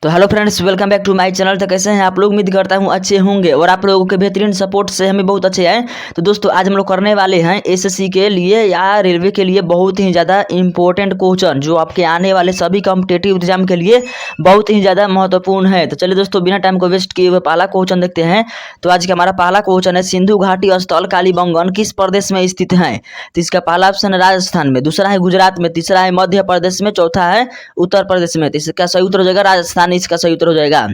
तो hello friends, welcome back to my channel. तो कैसे हैं आप लोग? उम्मीद करता हूं अच्छे होंगे और आप लोगों के बेहतरीन सपोर्ट से हमें बहुत अच्छे हैं। तो दोस्तों, आज हम लोग करने वाले हैं एसएससी के लिए या रेलवे के लिए बहुत ही ज़्यादा इंपॉर्टेंट क्वेश्चन जो आपके आने वाले सभी कॉम्पिटेटिव एग्जाम के लिए बहुत ही ज़्यादा महत्वपूर्ण है। तो चलिए दोस्तों, बिना टाइम को वेस्ट किए हुए पहला क्वेश्चन देखते हैं। तो आज का हमारा पहला क्वेश्चन है, सिंधु घाटी स्थल कालीबंगन किस प्रदेश में स्थित है? तो इसका पहला ऑप्शन है राजस्थान में, दूसरा है गुजरात में, तीसरा है मध्य प्रदेश में, चौथा है उत्तर प्रदेश में। तो इसका सही उत्तर हो जाएगा राजस्थान, इसका सही उत्तर हो जाएगा।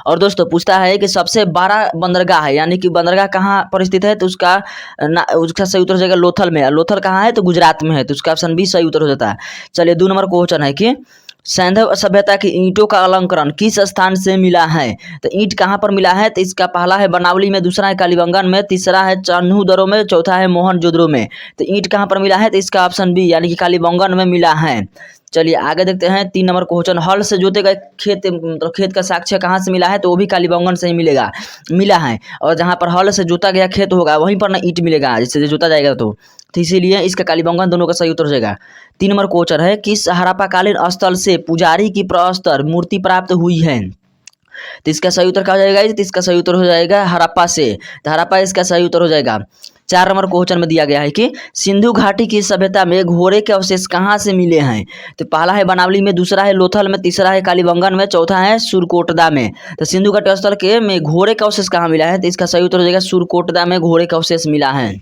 और दोस्तों, पूछता है कि सबसे बड़ा बंदरगाह है, यानी कि बंदरगाह कहाँ पर स्थित है? तो उसका सही उत्तर हो जाएगा लोथल में। लोथल कहाँ है? तो गुजरात में है, तो उसका ऑप्शन बी सही उत्तर हो जाता है। चलिए, 2 नंबर क्वेश्चन है कि सैंधव सभ्यता की ईंटों का अलंकरण किस स्थान से मिला है? तो ईंट कहाँ पर मिला है? तो इसका पहला है बनावली में, दूसरा है कालीबंगन में, तीसरा है चन्हूदरो में, चौथा है मोहनजोदड़ो में। तो ईंट कहाँ पर मिला है? तो इसका ऑप्शन बी यानी कि कालीबंगन में मिला है। चलिए आगे देखते हैं। 3 नंबर क्वेश्चन, हल से जोते गए खेत मतलब खेत का साक्ष्य कहाँ से मिला है? तो वो भी कालीबंगन से ही मिला है। और जहाँ पर हल से जोता गया खेत होगा वहीं पर ना ईंट मिलेगा, जिससे जोता जाएगा तो इसीलिए इसका कालीबंगन दोनों का सही उत्तर हो जाएगा। 3 नंबर क्वेश्चन है, किस हड़प्पाकालीन स्थल से पुजारी की प्रस्तर मूर्ति प्राप्त हुई है? तो इसका सही उत्तर क्या हो जाएगा? तो इसका सही उत्तर हो जाएगा हड़प्पा से। तो हड़प्पा इसका सही उत्तर हो जाएगा। 4 नंबर क्वेश्चन में दिया गया है कि सिंधु घाटी की सभ्यता में घोड़े के अवशेष कहाँ से मिले हैं? तो पहला है बनावली में, दूसरा है लोथल में, तीसरा है कालीबंगन में, चौथा है सुरकोटदा में। तो सिंधु घाटी स्थल के में घोड़े का अवशेष कहाँ मिला है? तो इसका सही उत्तर हो जाएगा सुरकोटदा में घोड़े का अवशेष मिला है।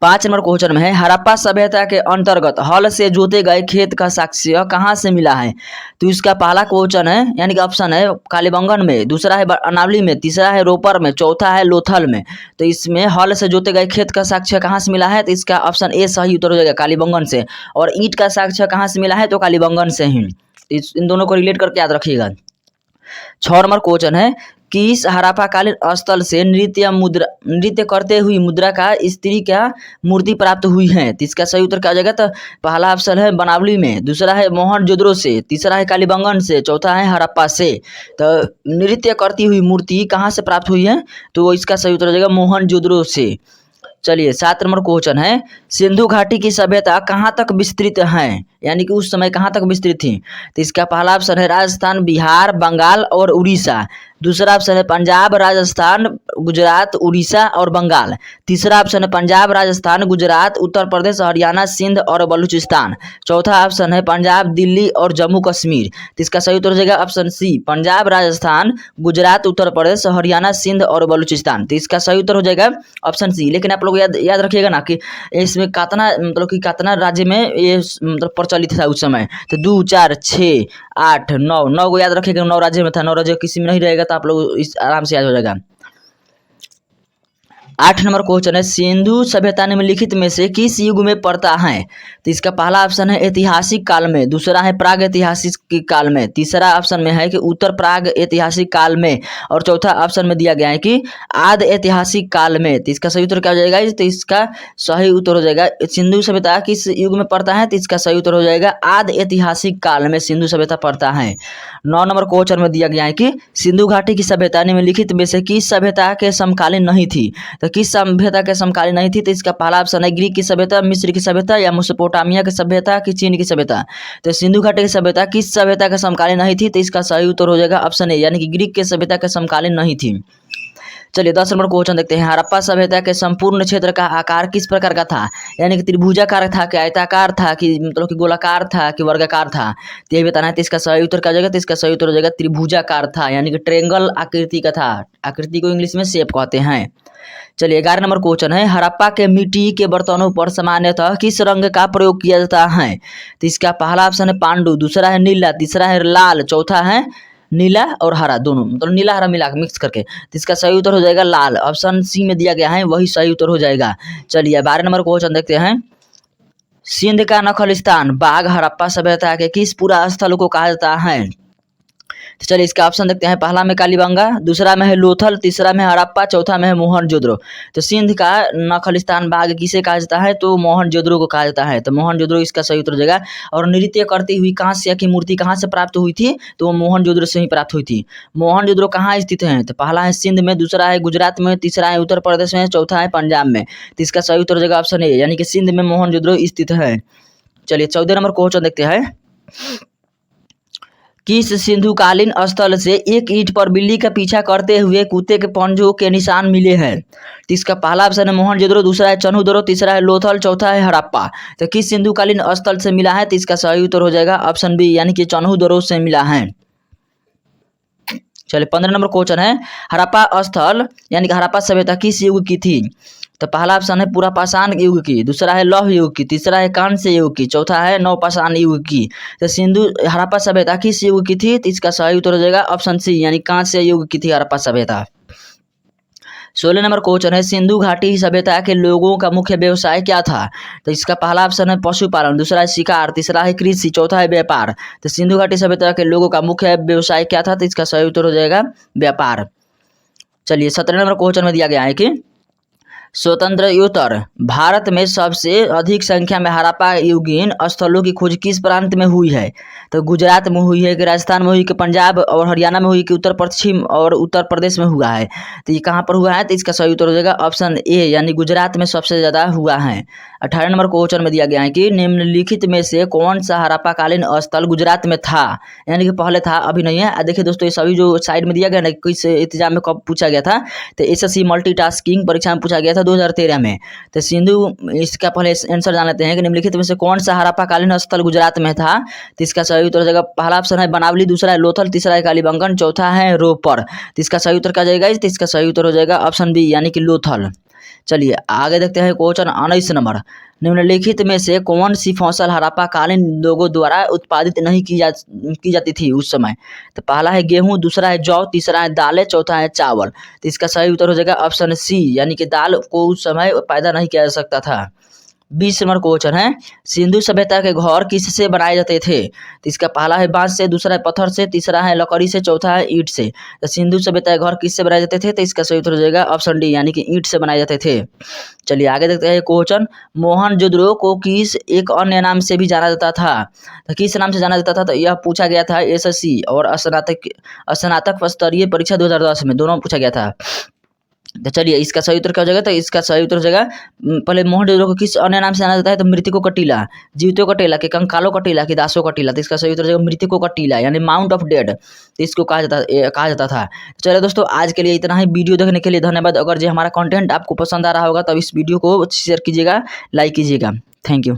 5 नंबर क्वेश्चन में है, हड़प्पा सभ्यता के अंतर्गत हल से जोते गए खेत का साक्ष्य कहाँ से मिला है? तो इसका पहला क्वेश्चन है यानी कि ऑप्शन है कालीबंगन में, दूसरा है बनावली में, तीसरा है रोपर में, चौथा है लोथल में। तो इसमें हल से जोते गए खेत का साक्ष्य कहाँ से मिला है? तो इसका ऑप्शन ए सही उत्तर हो जाएगा कालीबंगन से। और ईंट का साक्ष्य कहाँ से मिला है? तो कालीबंगन से ही। इन दोनों को रिलेट करके याद रखिएगा। 6 नंबर क्वेश्चन है, किस हड़प्पाकालीन स्थल से नृत्य करते हुई मुद्रा का स्त्री का मूर्ति प्राप्त हुई है? तो इसका सही उत्तर क्या हो जाएगा? तो पहला ऑप्शन है बनावली में, दूसरा है मोहनजोदड़ो से, तीसरा है कालीबंगन से, चौथा है हड़प्पा से। तो नृत्य करती हुई मूर्ति कहाँ से प्राप्त हुई है? तो इसका सही उत्तर हो जाएगा मोहनजोदड़ो से। चलिए 7 नंबर क्वेश्चन है, सिंधु घाटी की सभ्यता कहाँ तक विस्तृत है, यानी कि उस समय कहाँ तक विस्तृत थी? तो इसका पहला ऑप्शन है राजस्थान, बिहार, बंगाल और उड़ीसा। दूसरा ऑप्शन है पंजाब, राजस्थान, गुजरात, उड़ीसा और बंगाल। तीसरा ऑप्शन है पंजाब, राजस्थान, गुजरात, उत्तर प्रदेश, हरियाणा, सिंध और बलूचिस्तान। चौथा ऑप्शन है पंजाब, दिल्ली और जम्मू कश्मीर। तो इसका सही उत्तर हो जाएगा ऑप्शन सी, पंजाब, राजस्थान, गुजरात, उत्तर प्रदेश, हरियाणा, सिंध और बलूचिस्तान। तो इसका सही उत्तर हो जाएगा ऑप्शन सी। लेकिन आप लोग याद रखिएगा ना कि इसमें कितना मतलब कि कितना राज्य में ये मतलब प्रचलित था उस समय। तो 2, 4, 6, 8, 9 को याद रखिएगा। 9 राज्य में था, 9 राज्य किसी में नहीं रहेगा तो आप लोग इस आराम से याद हो जाएगा। 8 नंबर क्वेश्चन है, सिंधु सभ्यता निम्नलिखित में से किस युग में पड़ता है? तो इसका पहला ऑप्शन है ऐतिहासिक काल में, दूसरा है प्राग ऐतिहासिक काल में, तीसरा ऑप्शन में है कि उत्तर प्राग ऐतिहासिक काल में, और चौथा ऑप्शन में दिया गया है कि आद ऐतिहासिक काल में। तो इसका सही उत्तर क्या हो जाएगा? तो इसका सही उत्तर हो जाएगा सिंधु सभ्यता किस युग में पड़ता है? तो इसका सही उत्तर हो जाएगा आद ऐतिहासिक काल में सिंधु सभ्यता पड़ता है। 9 नंबर क्वेश्चन में दिया गया है कि सिंधु घाटी की सभ्यता निम्नलिखित में से किस सभ्यता के समकालीन नहीं थी? तो किस सभ्यता के समकालीन नहीं थी? तो इसका पहला ऑप्शन है ग्रीक की सभ्यता, मिस्र की सभ्यता या मेसोपोटामिया की सभ्यता की चीन की सभ्यता। तो सिंधु घाटी की सभ्यता किस सभ्यता के समकालीन नहीं थी? तो इसका सही उत्तर हो जाएगा ऑप्शन ए यानी कि ग्रीक के सभ्यता के समकालीन नहीं थी। चलिए 10 नंबर क्वेश्चन देखते हैं, हड़प्पा सभ्यता के संपूर्ण क्षेत्र का आकार किस प्रकार का था? यानी कि त्रिभुजाकार था, कि आयताकार था, कि मतलब कि गोलाकार था, कि वर्गाकार था? तो यही बताना है। तो इसका सही उत्तर क्या हो जाएगा? तो इसका सही उत्तर हो जाएगा त्रिभुजाकार था, यानी कि ट्रेंगल आकृति का था। आकृति को इंग्लिश में शेप कहते हैं। चलिए 11 नंबर क्वेश्चन है, हड़प्पा के मिट्टी के बर्तनों पर सामान्यतः किस रंग का प्रयोग किया जाता है? तो इसका पहला ऑप्शन है पांडु, दूसरा है नीला, तीसरा है लाल, चौथा है नीला और हरा, दोनों मतलब नीला हरा मिला मिक्स करके। तो इसका सही उत्तर हो जाएगा लाल, ऑप्शन सी में दिया गया है वही सही उत्तर हो जाएगा। चलिए 12 नंबर क्वेश्चन देखते हैं, सिंध का नखलिस्तान बाग हड़प्पा सभ्यता के किस पूरा स्थल को कहा जाता है? तो चलिए इसका ऑप्शन देखते हैं, पहला में कालीबंगा, दूसरा में है लोथल, तीसरा में हड़प्पा, चौथा में है मोहनजोदड़ो। तो सिंध का नखलिस्तान बाग किसे कहा जाता है? तो मोहनजोदड़ो को कहा जाता है। तो मोहनजोदड़ो इसका सही उत्तर हो जाएगा। और नृत्य करती हुई कांस्य की मूर्ति कहाँ से प्राप्त हुई थी? तो वो मोहनजोदड़ो से ही प्राप्त हुई थी। मोहनजोदड़ो कहाँ स्थित है? तो पहला है सिंध में, दूसरा है गुजरात में, तीसरा है उत्तर प्रदेश में, चौथा है पंजाब में। तो इसका सही उत्तर हो जाएगा ऑप्शन ए यानी कि सिंध में मोहनजोदड़ो स्थित है। चलिए 14 नंबर क्वेश्चन देखते हैं, किस सिंधुकालीन स्थल से एक ईंट पर बिल्ली का पीछा करते हुए कुत्ते के पंजों के निशान मिले हैं? तो इसका पहला ऑप्शन है मोहनजोदड़ो, दूसरा है चन्हूदड़ो, तीसरा है लोथल, चौथा है हड़प्पा। तो किस सिंधुकालीन स्थल से मिला है? तो इसका सही उत्तर हो जाएगा ऑप्शन बी यानी कि चन्हूदड़ो से मिला है। चलिए 15 नंबर क्वेश्चन है, हड़प्पा स्थल यानी कि हड़प्पा सभ्यता किस युग की थी? तो पहला ऑप्शन है पुरापाषाण युग की, दूसरा है लौह युग की, तीसरा है कांस्य युग की, चौथा है नवपाषाण युग की। तो हड़प्पा सभ्यता किस युग की थी? तो इसका सही उत्तर हो जाएगा ऑप्शन सी यानी कांस्य युग की थी हड़प्पा सभ्यता। 16 नंबर क्वेश्चन है, सिंधु घाटी सभ्यता के लोगों का मुख्य व्यवसाय क्या था? तो इसका पहला ऑप्शन है पशुपालन, दूसरा है शिकार, तीसरा है कृषि, चौथा है व्यापार। तो सिंधु घाटी सभ्यता के लोगों का मुख्य व्यवसाय क्या था? तो इसका सही उत्तर हो जाएगा व्यापार। चलिए 17 नंबर क्वेश्चन में दिया गया है कि स्वतंत्रोत्तर भारत में सबसे अधिक संख्या में हड़प्पा युगीन स्थलों की खोज किस प्रांत में हुई है? तो गुजरात में हुई है कि राजस्थान में हुई कि पंजाब और हरियाणा में हुई कि उत्तर पश्चिम और उत्तर प्रदेश में हुआ है? तो ये कहाँ पर हुआ है? तो इसका सही उत्तर हो जाएगा ऑप्शन ए यानी गुजरात में सबसे ज़्यादा हुआ है। 18 नंबर क्वेश्चन में दिया गया है कि निम्नलिखित में से कौन सा हड़प्पा कालीन स्थल गुजरात में था? यानी कि पहले था अभी नहीं है। देखिए दोस्तों ये सभी जो साइड में दिया गया ना किस एग्जाम में कब पूछा गया था, तो SSC मल्टीटास्किंग परीक्षा में पूछा गया था 2013 में। तो इसका पहले आंसर जान लेते हैं कि निम्नलिखित में से कौन सा हड़प्पा कालीन स्थल गुजरात में था? तो इसका सही उत्तर हो जाएगा पहला ऑप्शन है बनावली, दूसरा है लोथल, तीसरा है कालीबंगन, चौथा है रोपर। तो इसका सही उत्तर क्या जाएगा? तो इसका सही उत्तर हो जाएगा ऑप्शन बी यानी कि लोथल। चलिए आगे देखते हैं क्वेश्चन 19 नंबर, निम्नलिखित में से कौन सी फसल हड़प्पा कालीन लोगों द्वारा उत्पादित नहीं की जाती थी उस समय? तो पहला है गेहूं, दूसरा है जौ, तीसरा है दालें, चौथा है चावल। तो इसका सही उत्तर हो जाएगा ऑप्शन सी यानी कि दाल को उस समय पैदा नहीं किया जा सकता था। 20 नंबर क्वेश्चन है, सिंधु सभ्यता के घर किससे बनाए जाते थे? तो इसका पहला है बांस से, दूसरा है पत्थर से, तीसरा है लकड़ी से, चौथा है ईंट से। तो सिंधु सभ्यता के घर किससे बनाए जाते थे? तो इसका सही उत्तर हो जाएगा ऑप्शन डी यानी कि ईंट से बनाए जाते थे। चलिए आगे देखते हैं क्वेश्चन, मोहनजोदड़ो को किस एक अन्य नाम से भी जाना जाता था? तो किस नाम से जाना जाता था? तो यह पूछा गया था SSC और स्नातक स्तरीय परीक्षा 2010 में, दोनों में पूछा गया था। तो चलिए इसका सही उत्तर क्या हो जाएगा? तो इसका सही उत्तर हो जाएगा पहले मोहनजोदड़ो को किस अन्य नाम से जाना जाता है? तो मृतकों का टीला, जीवितों का टीला, कि कंकालों का टीला, कि दासों का टीला। तो इसका सही उत्तर हो जाएगा मृतकों का टीला यानी माउंट ऑफ डेड, तो इसको कहा जाता था। तो चलिए दोस्तों आज के लिए इतना ही, वीडियो देखने के लिए धन्यवाद। अगर जो हमारा कंटेंट आपको पसंद आ रहा होगा तो इस वीडियो को शेयर कीजिएगा, लाइक कीजिएगा। Thank you.